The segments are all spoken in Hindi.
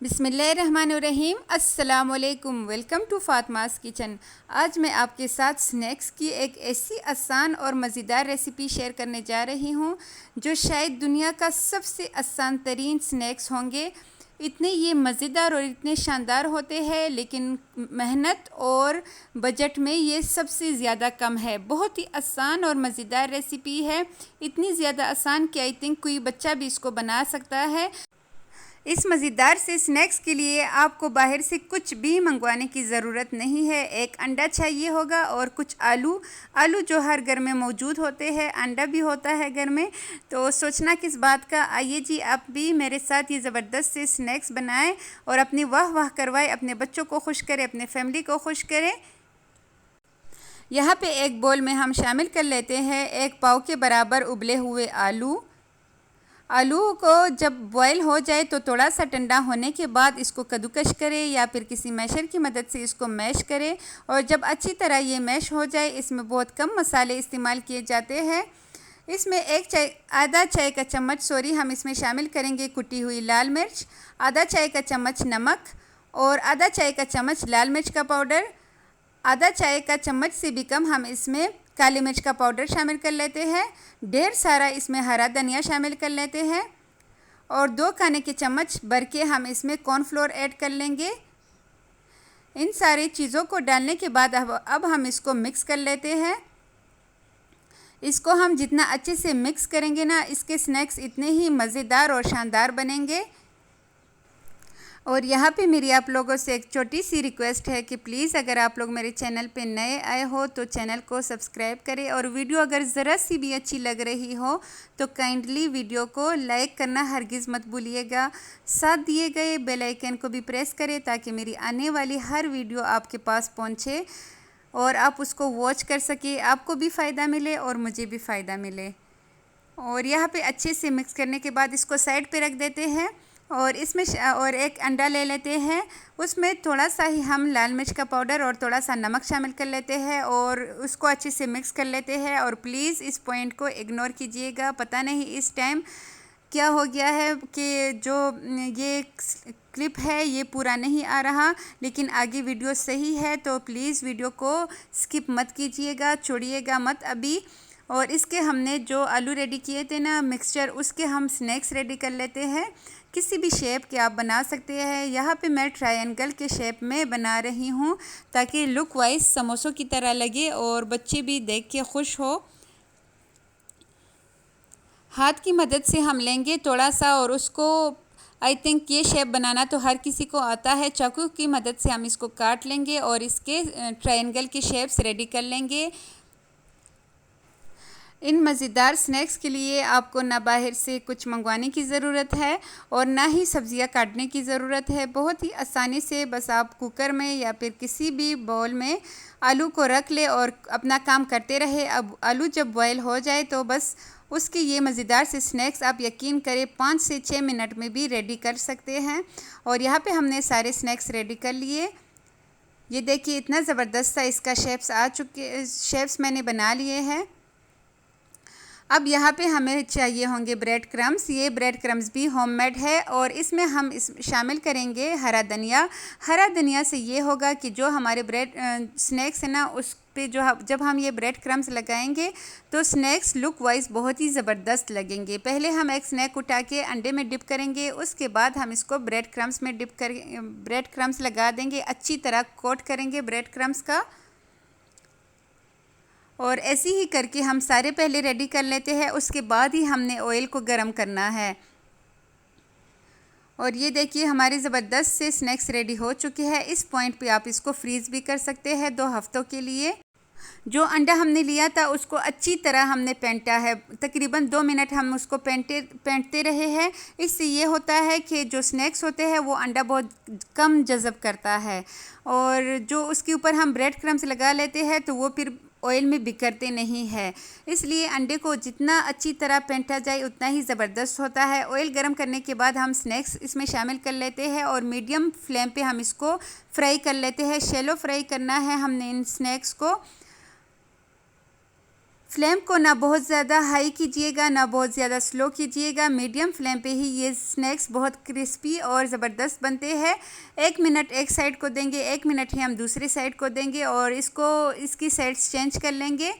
बिस्मिल्लाहिर्रहमानिर्रहीम। अस्सलामुअलैकुम। Welcome to Fatima's kitchen. आज मैं आपके साथ स्नैक्स की एक ऐसी आसान और मज़ेदार रेसिपी शेयर करने जा रही हूँ जो शायद दुनिया का सबसे आसान तरीन स्नैक्स होंगे। इतने ये मज़ेदार और इतने शानदार होते हैं, लेकिन मेहनत और बजट में ये सबसे ज़्यादा कम है। बहुत ही आसान और मज़ेदार रेसिपी है, इतनी ज़्यादा आसान कि आई थिंक कोई बच्चा भी इसको बना सकता है। इस मज़ेदार से स्नैक्स के लिए आपको बाहर से कुछ भी मंगवाने की ज़रूरत नहीं है। एक अंडा चाहिए होगा और कुछ आलू जो हर घर में मौजूद होते हैं, अंडा भी होता है घर में, तो सोचना किस बात का। आइए जी, आप भी मेरे साथ ये ज़बरदस्त से स्नैक्स बनाएं और अपनी वाह वाह करवाएं, अपने बच्चों को खुश करें, अपने फैमिली को खुश करें। यहाँ पे एक बोल में हम शामिल कर लेते हैं 1 पाव के बराबर उबले हुए आलू को जब बॉयल हो जाए तो थोड़ा सा ठंडा होने के बाद इसको कद्दूकश करें या फिर किसी मैशर की मदद से इसको मैश करें। और जब अच्छी तरह ये मैश हो जाए, इसमें बहुत कम मसाले इस्तेमाल किए जाते हैं। इसमें आधा चाय का चम्मच हम इसमें शामिल करेंगे कुटी हुई लाल मिर्च, आधा चाय का चम्मच नमक और आधा चाय का चम्मच लाल मिर्च का पाउडर, आधा चाय का चम्मच से भी कम हम इसमें काली मिर्च का पाउडर शामिल कर लेते हैं। ढेर सारा इसमें हरा धनिया शामिल कर लेते हैं और 2 खाने के चम्मच भर के हम इसमें कॉर्नफ्लोर ऐड कर लेंगे। इन सारी चीज़ों को डालने के बाद अब हम इसको मिक्स कर लेते हैं। इसको हम जितना अच्छे से मिक्स करेंगे ना, इसके स्नैक्स इतने ही मज़ेदार और शानदार बनेंगे। और यहाँ पे मेरी आप लोगों से एक छोटी सी रिक्वेस्ट है कि प्लीज़ अगर आप लोग मेरे चैनल पे नए आए हो तो चैनल को सब्सक्राइब करें, और वीडियो अगर ज़रा सी भी अच्छी लग रही हो तो काइंडली वीडियो को लाइक करना हरगिज़ मत भूलिएगा। साथ दिए गए बेल आइकन को भी प्रेस करें ताकि मेरी आने वाली हर वीडियो आपके पास पहुँचे और आप उसको वॉच कर सके, आपको भी फ़ायदा मिले और मुझे भी फ़ायदा मिले। और यहाँ पे अच्छे से मिक्स करने के बाद इसको साइड पे रख देते हैं और इसमें और एक अंडा ले लेते हैं। उसमें थोड़ा सा ही हम लाल मिर्च का पाउडर और थोड़ा सा नमक शामिल कर लेते हैं और उसको अच्छे से मिक्स कर लेते हैं। और प्लीज़ इस पॉइंट को इग्नोर कीजिएगा। पता नहीं इस टाइम क्या हो गया है कि जो ये क्लिप है ये पूरा नहीं आ रहा, लेकिन आगे वीडियो सही है, तो प्लीज़ वीडियो को स्किप मत कीजिएगा, छोड़िएगा मत अभी। और इसके हमने जो आलू रेडी किए थे ना मिक्सचर, उसके हम स्नैक्स रेडी कर लेते हैं। किसी भी शेप के आप बना सकते हैं। यहाँ पे मैं ट्रायंगल के शेप में बना रही हूँ ताकि लुक वाइज समोसों की तरह लगे और बच्चे भी देख के खुश हो। हाथ की मदद से हम लेंगे थोड़ा सा और उसको, आई थिंक ये शेप बनाना तो हर किसी को आता है, चाकू की मदद से हम इसको काट लेंगे और इसके ट्रायंगल के शेप्स रेडी कर लेंगे। इन मज़ेदार स्नैक्स के लिए आपको ना बाहर से कुछ मंगवाने की ज़रूरत है और ना ही सब्ज़ियाँ काटने की ज़रूरत है। बहुत ही आसानी से बस आप कुकर में या फिर किसी भी बाउल में आलू को रख ले और अपना काम करते रहे। अब आलू जब बॉयल हो जाए तो बस उसके ये मज़ेदार से स्नैक्स आप यकीन करें 5 से 6 मिनट में भी रेडी कर सकते हैं। और यहाँ पे हमने सारे स्नैक्स रेडी कर लिए। ये देखिए इतना ज़बरदस्त सा इसका शेप्स मैंने बना लिए हैं। अब यहाँ पे हमें चाहिए होंगे ब्रेड क्रम्स। ये ब्रेड क्रम्स भी होममेड है और इसमें हम शामिल करेंगे हरा धनिया। हरा धनिया से ये होगा कि जो हमारे ब्रेड स्नैक्स है ना, उस पे जब हम ये ब्रेड क्रम्स लगाएंगे तो स्नैक्स लुक वाइज बहुत ही ज़बरदस्त लगेंगे। पहले हम एक स्नैक उठा के अंडे में डिप करेंगे, उसके बाद हम इसको ब्रेड क्रम्स में ब्रेड क्रम्स लगा देंगे, अच्छी तरह कोट करेंगे ब्रेड क्रम्स का। और ऐसे ही करके हम सारे पहले रेडी कर लेते हैं, उसके बाद ही हमने ऑयल को गरम करना है। और ये देखिए हमारे ज़बरदस्त से स्नैक्स रेडी हो चुके हैं। इस पॉइंट पे आप इसको फ्रीज़ भी कर सकते हैं 2 हफ्तों के लिए। जो अंडा हमने लिया था उसको अच्छी तरह हमने फेंटा है, तकरीबन 2 मिनट हम उसको फेंटते रहे हैं। इससे ये होता है कि जो स्नैक्स होते हैं वो अंडा बहुत कम जज़ब करता है और जो उसके ऊपर हम ब्रेड क्रम्स लगा लेते हैं तो वो फिर ऑयल में बिखरते नहीं है। इसलिए अंडे को जितना अच्छी तरह फेंटा जाए उतना ही ज़बरदस्त होता है। ऑयल गरम करने के बाद हम स्नैक्स इसमें शामिल कर लेते हैं और मीडियम फ्लेम पे हम इसको फ्राई कर लेते हैं। शैलो फ्राई करना है हमने इन स्नैक्स को। फ्लेम को ना बहुत ज़्यादा हाई कीजिएगा ना बहुत ज़्यादा स्लो कीजिएगा, मीडियम फ्लेम पे ही ये स्नैक्स बहुत क्रिस्पी और ज़बरदस्त बनते हैं। 1 मिनट एक साइड को देंगे, 1 मिनट ही हम दूसरी साइड को देंगे और इसकी साइड्स चेंज कर लेंगे,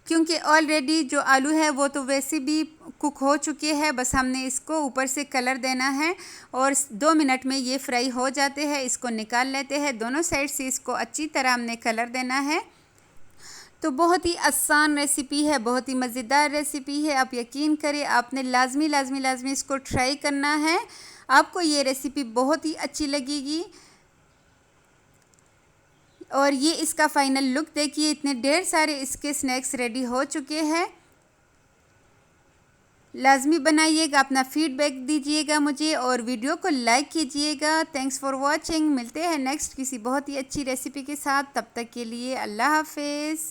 क्योंकि ऑलरेडी जो आलू है वो तो वैसे भी कुक हो चुके हैं, बस हमने इसको ऊपर से कलर देना है और 2 मिनट में ये फ्राई हो जाते हैं। इसको निकाल लेते हैं, दोनों साइड से इसको अच्छी तरह हमने कलर देना है। तो बहुत ही आसान रेसिपी है, बहुत ही मज़ेदार रेसिपी है। आप यकीन करें, आपने लाजमी इसको ट्राई करना है। आपको ये रेसिपी बहुत ही अच्छी लगेगी। और ये इसका फाइनल लुक देखिए, इतने ढेर सारे इसके स्नैक्स रेडी हो चुके हैं। लाजमी बनाइएगा, अपना फीडबैक दीजिएगा मुझे और वीडियो को लाइक कीजिएगा। Thanks for watching. मिलते हैं नेक्स्ट किसी बहुत ही अच्छी रेसिपी के साथ। तब तक के लिए अल्लाह हाफिज़।